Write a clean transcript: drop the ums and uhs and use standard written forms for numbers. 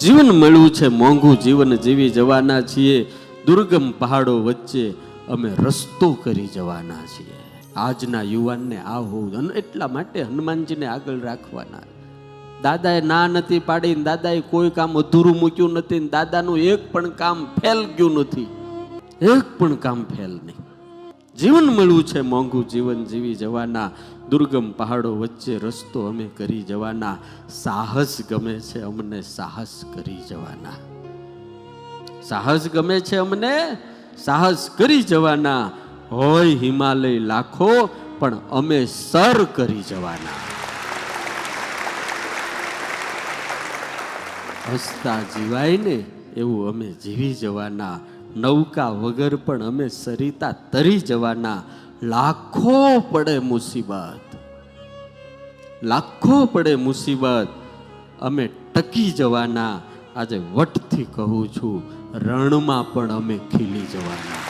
જીવન મળ્યું છે મોંઘું, જીવન જીવી જવાના છીએ, દુર્ગમ પહાડો વચ્ચે અમે રસ્તો કરી જવાના છીએ. આજના યુવાનને આ હોવું, અને એટલા માટે હનુમાનજીને આગળ રાખવાના. દાદાએ ના નથી પાડી, દાદાએ કોઈ કામ અધૂરું મૂક્યું નથી, દાદાનું એક પણ કામ ફેલ ગયું નથી, એક પણ કામ ફેલ નહીં. જીવન મળ્યું છે મોંઘું, જીવન જીવી જવાના, દુર્ગમ પહાડો વચ્ચે રસ્તો અમે કરી જવાના. સાહસ ગમે છે અમને, સાહસ કરી જવાના. સાહસ ગમે છે અમને, સાહસ કરી જવાના. હોય હિમાલય લાખો, પણ અમે સર કરી જવાના. હસતા જીવાય ને એવું અમે જીવી જવાના. નૌકા વગર પણ અમે સરિતા તરી જવાના. લાખો પડે મુસીબત, લાખો પડે મુસીબત, અમે ટકી જવાના. આજે વટથી કહું છું, રણમાં પણ અમે ખીલી જવાના.